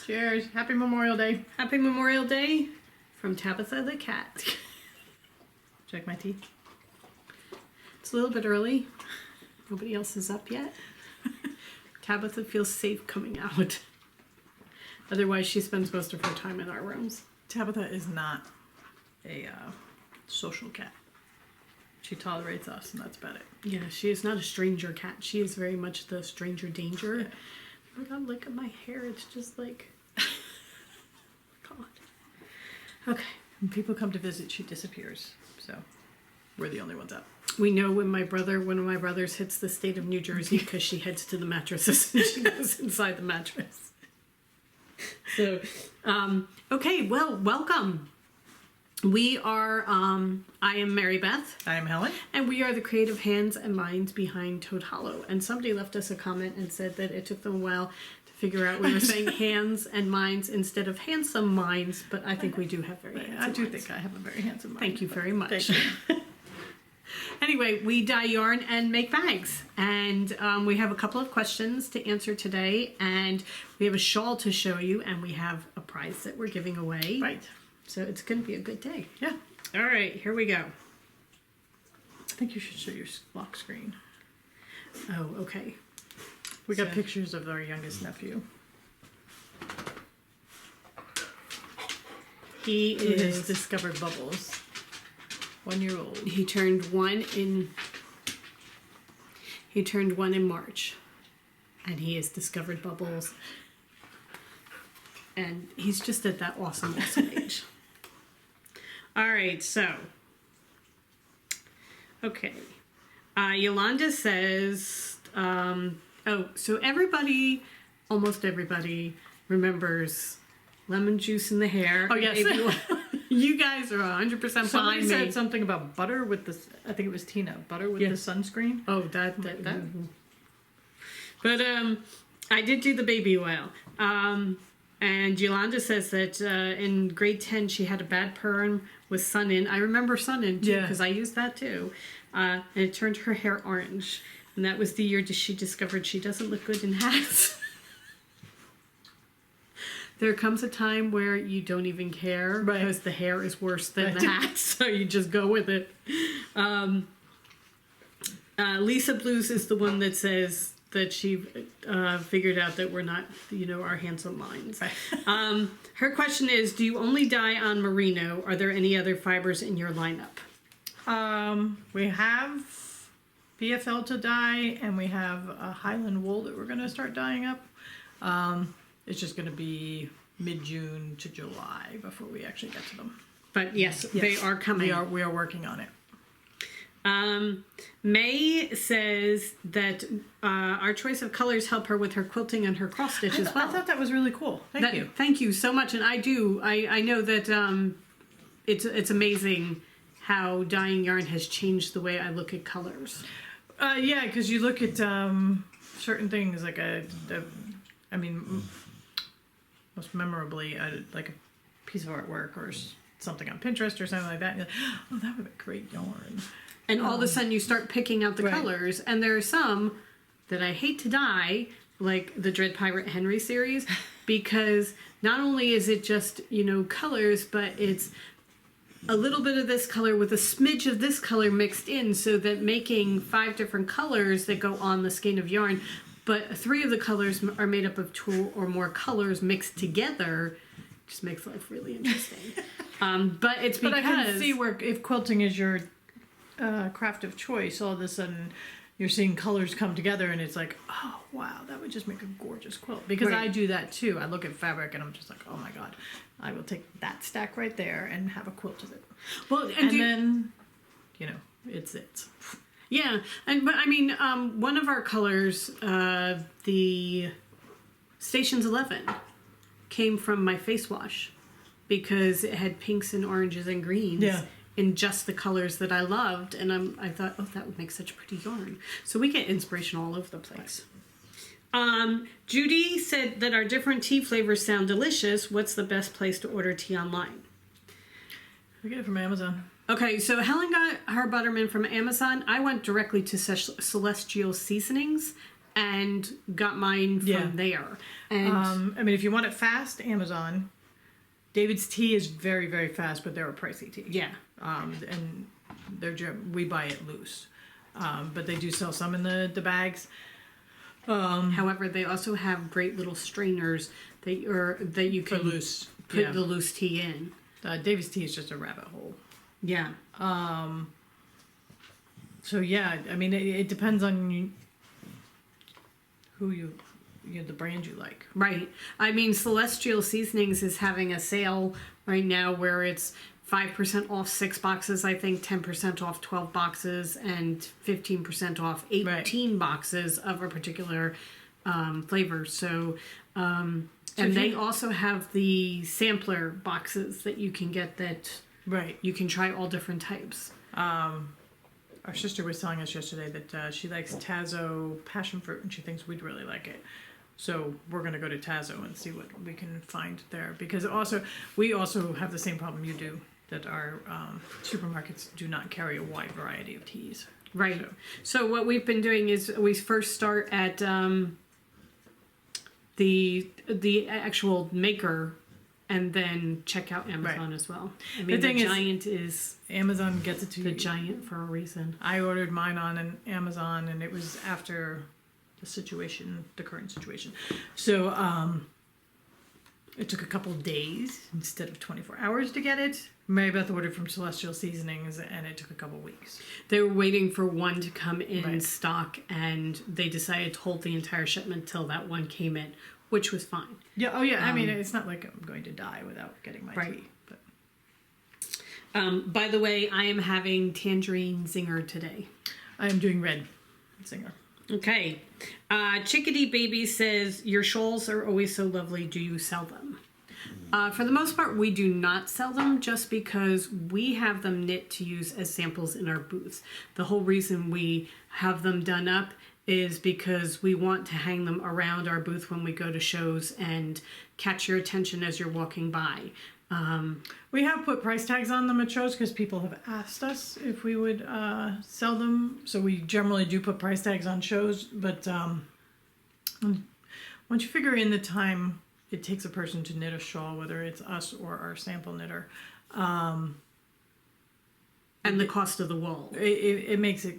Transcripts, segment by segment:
Cheers. Happy Memorial Day. Happy Memorial Day from Tabitha the cat. Check my teeth. It's a little bit early. Nobody else is up yet. Tabitha feels safe coming out. Otherwise, she spends most of her time in our rooms. Tabitha is not a social cat. She tolerates us, and that's about it. Yeah, she is not a stranger cat. She is very much the stranger danger. Yeah. Oh my god, look at my hair. It's just like... God. Okay. When people come to visit, she disappears. So we're the only ones up. We know when one of my brothers hits the state of New Jersey because she heads to the mattresses and she goes inside the mattress. So, okay, well, welcome. We are, I am Mary Beth. I am Helen. And we are the creative hands and minds behind Toad Hollow. And somebody left us a comment and said that it took them a while to figure out we were saying hands and minds instead of handsome minds, but I think we do have very handsome minds. I do think I have a very handsome mind. Thank you very much. Thank you. Anyway, we dye yarn and make bags. And we have a couple of questions to answer today. And we have a shawl to show you. And we have a prize that we're giving away. Right. So it's going to be a good day. Yeah. All right, here we go. I think you should show your lock screen. Oh, okay. We got pictures of our youngest nephew. He has discovered bubbles. 1 year old. He turned one in March. And he has discovered bubbles. And he's just at that awesome age. All right, so. Okay. Yolanda says, so everybody, almost everybody, remembers lemon juice in the hair. Oh, yes. You guys are 100% behind Somebody me. said something about butter with the, I think it was Tina, butter with the sunscreen. Oh, that. But I did do the baby oil. And Yolanda says that in grade 10 she had a bad perm with sun in. I remember sun in too because I used that too. And it turned her hair orange. And that was the year she discovered she doesn't look good in hats. There comes a time where you don't even care because the hair is worse than the hat. So you just go with it. Lisa Blues is the one that says that she figured out that we're not, our handsome minds. Right. Her question is, do you only dye on merino? Are there any other fibers in your lineup? We have PFL to dye, and we have a Highland wool that we're going to start dyeing up. It's just going to be mid-June to July before we actually get to them. But yes, they are coming. We are working on it. May says that our choice of colors help her with her quilting and her cross stitch as well. I thought that was really cool. Thank you. Thank you so much. And I know that it's amazing how dyeing yarn has changed the way I look at colors. Yeah, because you look at certain things like most memorably, like a piece of artwork or something on Pinterest or something like that. And you're like, oh, that would be great yarn. And all of a sudden you start picking out the colors, and there are some that I hate to dye, like the Dread Pirate Henry series, because not only is it just, colors, but it's a little bit of this color with a smidge of this color mixed in, so that making 5 different colors that go on the skein of yarn, but 3 of the colors are made up of 2 or more colors mixed together, just makes life really interesting. But it's because... But I can see where if quilting is your craft of choice, all of a sudden you're seeing colors come together and it's like, oh, wow, that would just make a gorgeous quilt. Because I do that too. I look at fabric and I'm just like, oh my God, I will take that stack right there and have a quilt of it. Well, and then, it's it. Yeah, but I mean, one of our colors, the Stations 11, came from my face wash because it had pinks and oranges and greens in just the colors that I loved, and I thought, oh, that would make such pretty yarn. So we get inspiration all over the place. Judy said that our different tea flavors sound delicious. What's the best place to order tea online? We get it from Amazon. Okay, so Helen got her buttermint from Amazon. I went directly to Celestial Seasonings, and got mine from there. And I mean, if you want it fast, Amazon. David's tea is very, very fast, but they're a pricey tea. Yeah. And we buy it loose. But they do sell some in the bags. However, they also have great little strainers that you can put the loose tea in. David's tea is just a rabbit hole. Yeah. So yeah, I mean, it depends on the brand you like. Right. I mean, Celestial Seasonings is having a sale right now where it's 5% off 6 boxes, I think 10% off 12 boxes, and 15% off 18 boxes of a particular flavor. So, and they also have the sampler boxes that you can get that you can try all different types. Our sister was telling us yesterday that she likes Tazo passion fruit, and she thinks we'd really like it. So we're going to go to Tazo and see what we can find there. Because we also have the same problem you do, that our supermarkets do not carry a wide variety of teas. Right. So what we've been doing is we first start at the actual maker, and then check out Amazon as well. I mean, the Giant is Amazon gets it to the Giant for a reason. I ordered mine on an Amazon, and it was after the current situation. So it took a couple days instead of 24 hours to get it. Mary Beth ordered from Celestial Seasonings, and it took a couple weeks. They were waiting for one to come in stock, and they decided to hold the entire shipment till that one came in, which was fine. Yeah. Oh, yeah. I mean, it's not like I'm going to die without getting my tea. But. By the way, I am having Tangerine Zinger today. I am doing Red Zinger. Okay. Chickadee Baby says, your shawls are always so lovely. Do you sell them? For the most part, we do not sell them, just because we have them knit to use as samples in our booths. The whole reason we have them done up is because we want to hang them around our booth when we go to shows and catch your attention as you're walking by. We have put price tags on them at shows because people have asked us if we would sell them. So we generally do put price tags on shows, but once you figure in the time it takes a person to knit a shawl, whether it's us or our sample knitter, and the cost of the wool, it makes it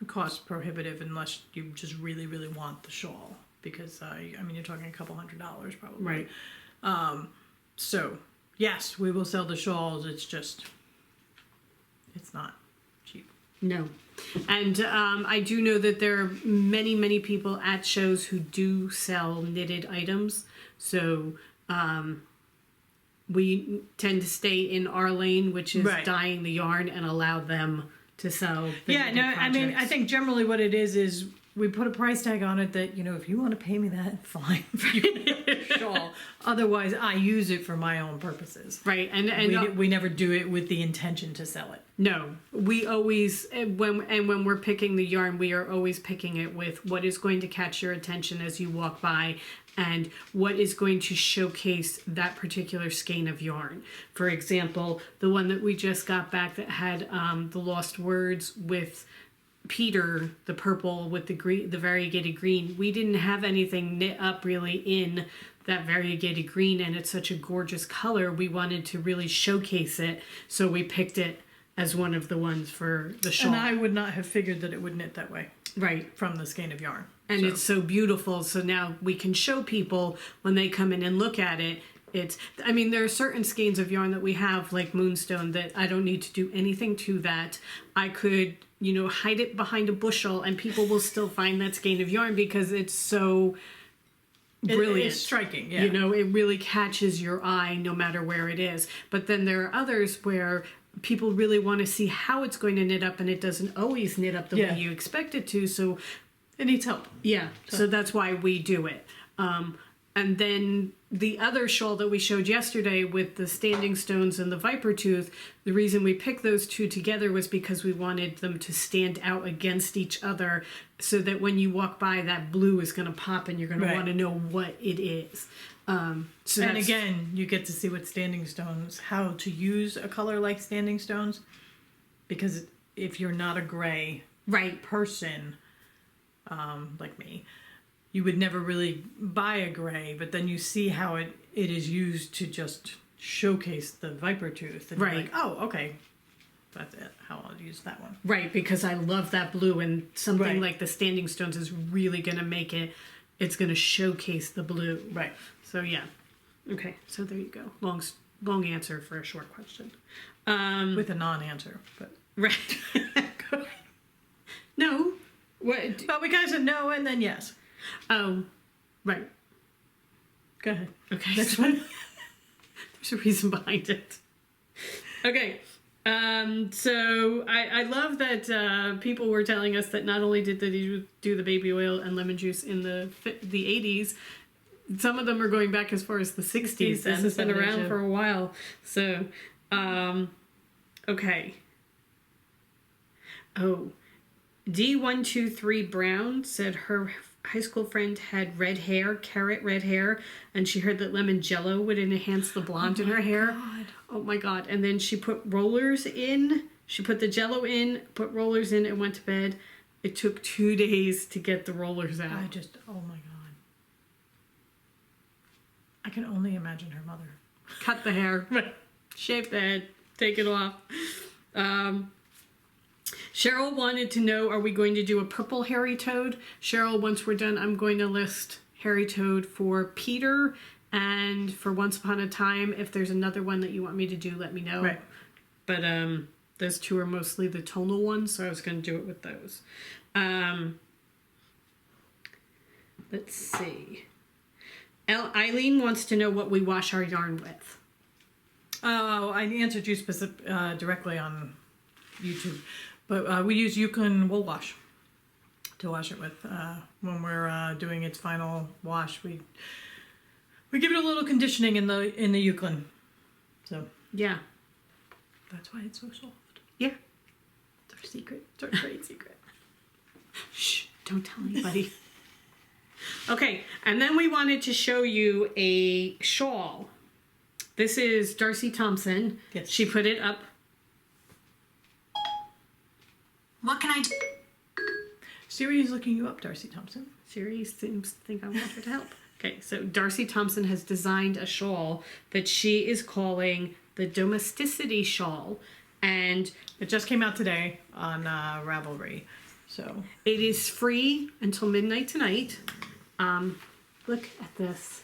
cost prohibitive unless you just really, really want the shawl, because I mean, you're talking a couple $100 probably. Right. So yes, we will sell the shawls. It's not cheap. No. And I do know that there are many, many people at shows who do sell knitted items. So we tend to stay in our lane, which is dyeing the yarn, and allow them to sell the knitted projects. I mean, I think generally what it is we put a price tag on it that, if you want to pay me that, fine. Shawl. Otherwise, I use it for my own purposes. Right, and we never do it with the intention to sell it. No, we always when we're picking the yarn, we are always picking it with what is going to catch your attention as you walk by, and what is going to showcase that particular skein of yarn. For example, the one that we just got back that had the Lost Words with Peter, the purple with the green, the variegated green. We didn't have anything knit up really in that variegated green, and it's such a gorgeous color. We wanted to really showcase it, so we picked it as one of the ones for the shawl. And I would not have figured that it would knit that way. Right. From the skein of yarn. And it's so beautiful, so now we can show people when they come in and look at it. There are certain skeins of yarn that we have, like Moonstone, that I don't need to do anything to that. I could, hide it behind a bushel and people will still find that skein of yarn because it's so brilliant. It's striking, yeah. It really catches your eye no matter where it is. But then there are others where people really want to see how it's going to knit up, and it doesn't always knit up the way you expect it to, so it needs help. Yeah, so that's why we do it. And then the other shawl that we showed yesterday with the standing stones and the viper tooth, the reason we picked those two together was because we wanted them to stand out against each other, so that when you walk by, that blue is going to pop and you're going to want to know what it is. And again, you get to see what standing stones, how to use a color like standing stones, because if you're not a gray person, like me, you would never really buy a gray, but then you see how it is used to just showcase the viper tooth. And Right. you're like, oh, okay. That's it. How I'll use that one. Right, because I love that blue, and something Right. like the Standing Stones is really going to make it, it's going to showcase the blue. Right. So, yeah. Okay, so there you go. Long answer for a short question. With a non-answer. But Right. No. What? But we kind of said no and then yes. Oh, right. Go ahead. Okay. Next one. There's a reason behind it. Okay. So I love that people were telling us that not only did they do the baby oil and lemon juice in the 80s, some of them are going back as far as the 60s. This and has been 70s, around yeah. for a while. So, okay. Oh, D123 Brown said her high school friend had red hair, carrot red hair, and she heard that lemon jello would enhance the blonde in her hair. God. Oh my God. And then she put rollers in. She put the jello in, put rollers in, and went to bed. It took 2 days to get the rollers out. Oh my God. I can only imagine her mother. Cut the hair, shave the head, take it off. Cheryl wanted to know, are we going to do a purple hairy toad? Cheryl, once we're done, I'm going to list hairy toad for Peter and for Once Upon a Time. If there's another one that you want me to do, let me know. Right. But those two are mostly the tonal ones, so I was going to do it with those. Let's see. Eileen wants to know what we wash our yarn with. Oh, I answered you directly on YouTube. But we use Yukon wool wash to wash it with. When we're doing its final wash, we give it a little conditioning in the Yukon. So Yeah. that's why it's so soft. Yeah. It's our secret. It's our great secret. Shh, don't tell anybody. Okay, and then we wanted to show you a shawl. This is Darcy Thompson. Yes. She put it up. What can I do? Siri is looking you up, Darcy Thompson. Siri seems to think I want her to help. Okay, so Darcy Thompson has designed a shawl that she is calling the Domesticity Shawl. And It just came out today on Ravelry. So it is free until midnight tonight. Look at this.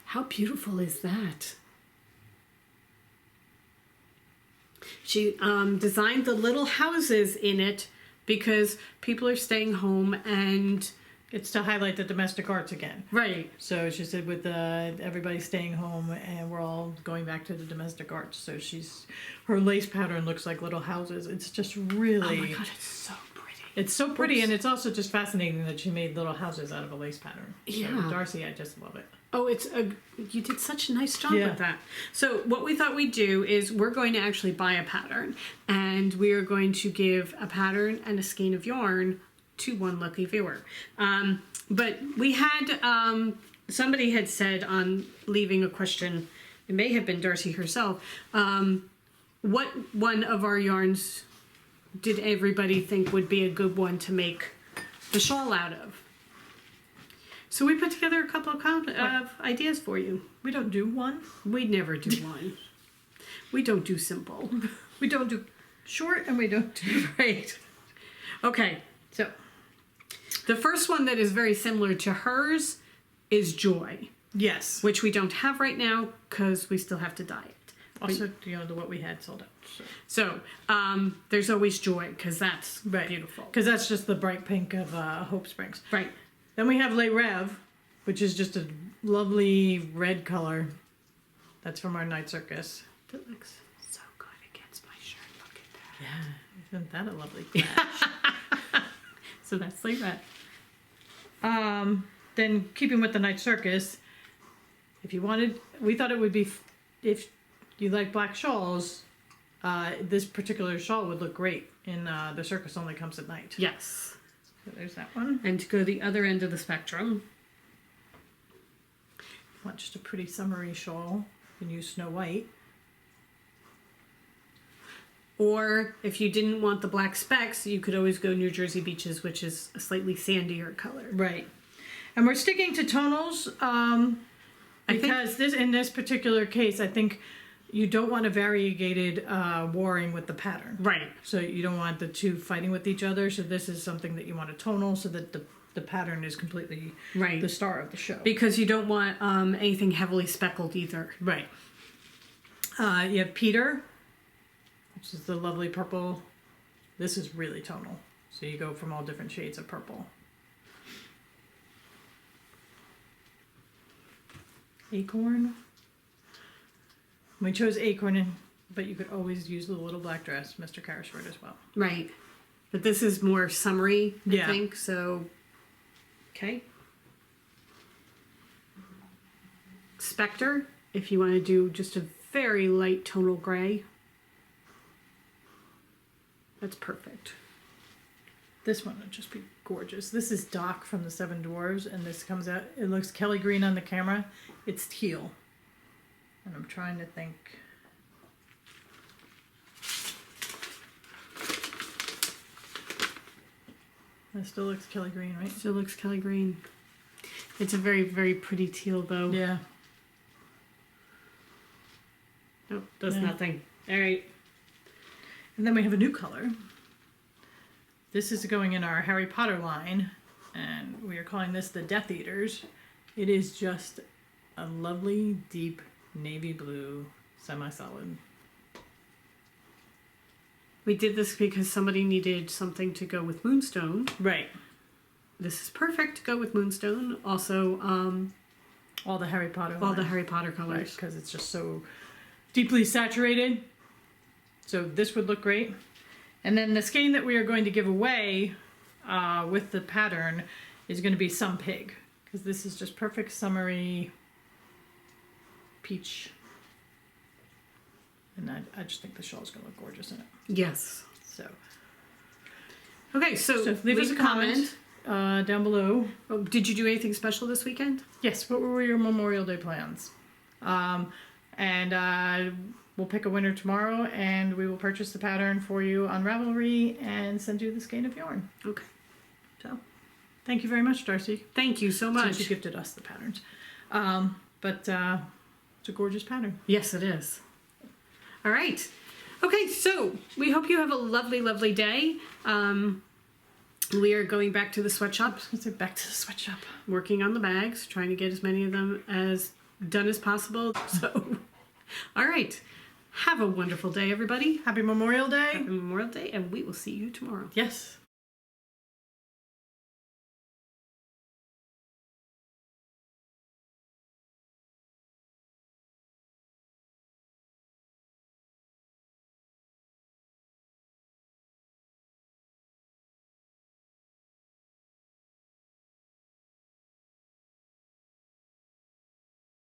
How beautiful is that? She designed the little houses in it because people are staying home and... it's to highlight the domestic arts again. Right. So she said with everybody staying home and we're all going back to the domestic arts. So her lace pattern looks like little houses. It's just really... Oh my God, it's so pretty. It's so pretty, and it's also just fascinating that she made little houses out of a lace pattern. Yeah. So, Darcy, I just love it. Oh, you did such a nice job Yeah. with that. So what we thought we'd do is we're going to actually buy a pattern, and we are going to give a pattern and a skein of yarn to one lucky viewer. But we had, somebody had said on leaving a question, it may have been Darcy herself, what one of our yarns did everybody think would be a good one to make the shawl out of? So we put together a couple of ideas for you. We don't do one. We never do one. We don't do simple. We don't do short, and we don't do... Right. Okay, so the first one that is very similar to hers is Joy, Yes. which we don't have right now because we still have to dye it. Also, what we had sold out. So there's always Joy because that's beautiful. Because that's just the bright pink of Hope Springs. Right. Then we have Les Rev, which is just a lovely red color. That's from our night circus. That looks so good against my shirt. Look at that. Yeah, isn't that a lovely flash? So that's Les Rev. Then keeping with the night circus, if you wanted, we thought it would be, if you like black shawls, this particular shawl would look great in the circus only comes at night. Yes. So there's that one. And to go the other end of the spectrum. Want just a pretty summery shawl, you can use Snow White. Or if you didn't want the black specks, you could always go New Jersey Beaches, which is a slightly sandier color. Right. And we're sticking to tonals because in this particular case, I think you don't want a variegated warring with the pattern. Right. So you don't want the two fighting with each other. So this is something that you want a tonal so that the pattern is completely Right. the star of the show. Because you don't want anything heavily speckled either. Right. You have Peter, which is the lovely purple. This is really tonal. So you go from all different shades of purple. Acorn. We chose acorn, but you could always use the little black dress, Mr. Carrisford, as well. Right. But this is more summery, I Yeah. think. So, okay. Spectre, if you want to do just a very light tonal gray. That's perfect. This one would just be gorgeous. This is Doc from the Seven Dwarves, and this comes out, it looks Kelly green on the camera. It's teal. And I'm trying to think. It still looks Kelly green, right? Still looks Kelly green. It's a very, very pretty teal, though. Yeah. Nope, does Yeah. nothing. All right. And then we have a new color. This is going in our Harry Potter line, and we are calling this the Death Eaters. It is just a lovely, deep navy blue, semi-solid. We did this because somebody needed something to go with Moonstone. Right. This is perfect to go with Moonstone. Also, All the Harry Potter all line. the Harry Potter colors. Because it's just so deeply saturated. So this would look great. And then the skein that we are going to give away with the pattern is going to be Some Pig. Because this is just perfect summery peach. And I just think the shawl is going to look gorgeous in it. Yes. So Okay, so leave us a comment down below. Oh, did you do anything special this weekend? Yes, what were your Memorial Day plans? We'll pick a winner tomorrow, and we will purchase the pattern for you on Ravelry and send you the skein of yarn. Okay. So, thank you very much, Darcy. Thank you so much. Since you gifted us the patterns. It's a gorgeous pattern. Yes, it is. All right. Okay, so we hope you have a lovely, lovely day. We are going back to the sweatshop, Let's get back to the sweatshop. working on the bags, trying to get as many of them as done as possible. So, all right. Have a wonderful day, everybody. Happy Memorial Day. Happy Memorial Day, and we will see you tomorrow. Yes.